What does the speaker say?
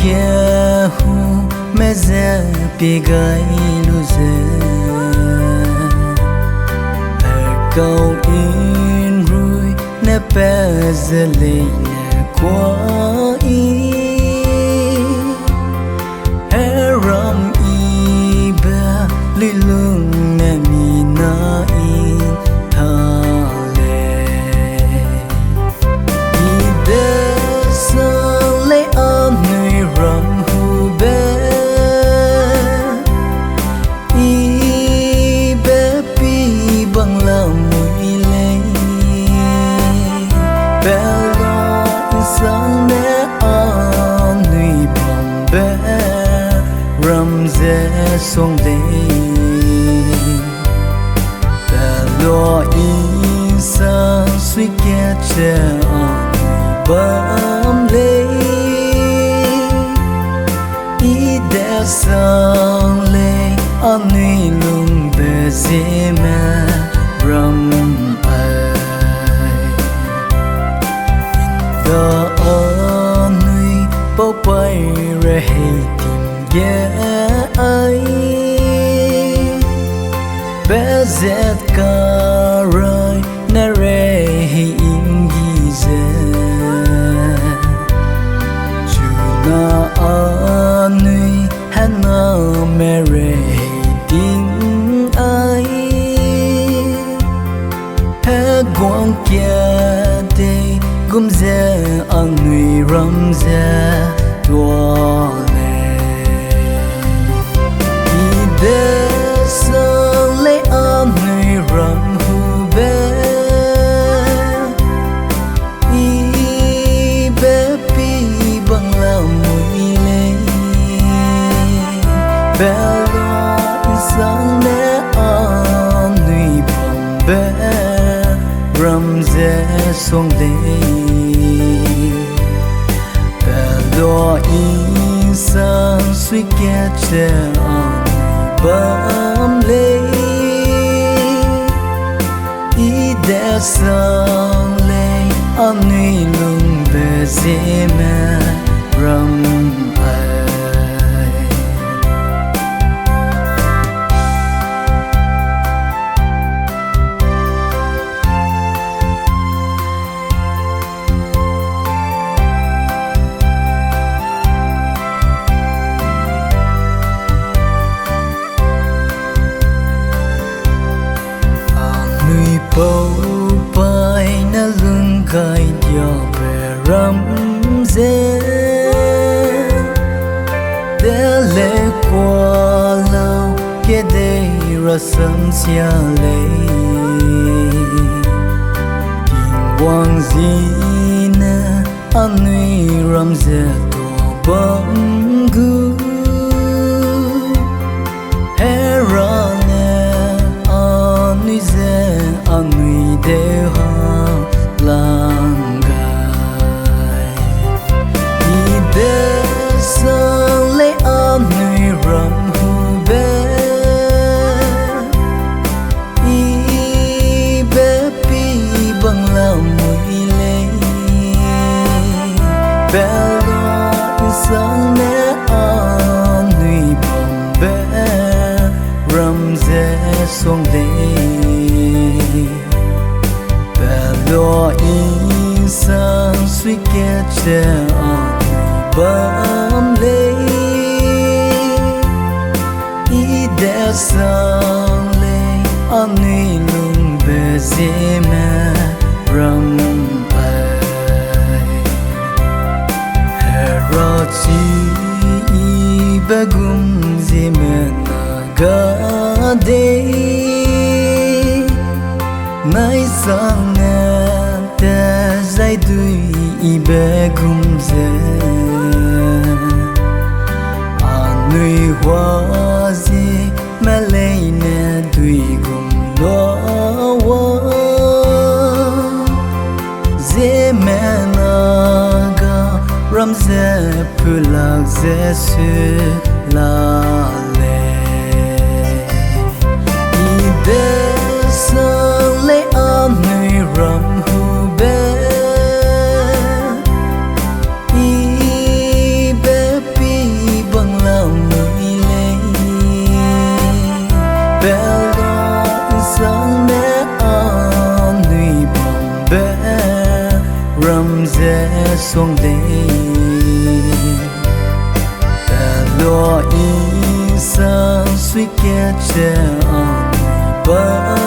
kia hu mẹ giờ bị gai lu giờ câu in ruồi nè bé giờ lên nè qua ý hè ram ý bé li lung nè mi na in tha lệ ý bé sang lấy Anui ram hu bé ý bé pi bằng lòng sang nè Anui bom bé ram dễ sông đê bé lo in sang suy kia che Anui bom lê ý đẻ sang lê Anui lung bé Zeme ram the Anui bao bay ra hay tìm ghé ai bé zét cả rồi nè ra hay in ghi dè chú na Anui hắn na mẹ ra hay tìm ai hè quang kia đây gum ze Anui ram ze tua le i be sang le Anui ram hu be i be pi bang la mui le be lo sang le Anui bang be ram ze song de lo in sang suy kia che Anui bom lê ý đẻ sang lê Anui lung bé Zeme ram ai bao bay na lưng gai dia về ram dê để lệ qua lâu kia đây ra sớm xia lệ kinh quang gì nè Anui ram dê to bom gu hè ra nè Anui dê Anui de ha lang gai i be sang le Anui ram hu be i be pi bang la mui le be lo sang le Anui bom be ram ze song de lo in sang suy kia che Anui bom lê ý đẻ sang lê Anui lung bé Zeme ram ai hè ra chi i bé gum Zeme Naga đây nay sang nè ta dây đuôi i bé gum ze Anui hoa gì mẹ lấy nè đuôi gum lo wa Zeme Naga ram ze pulak ze su la le i bé sang le Anui ram hu be i be pi xuống đây ta lo ý sang suy kia che anh ba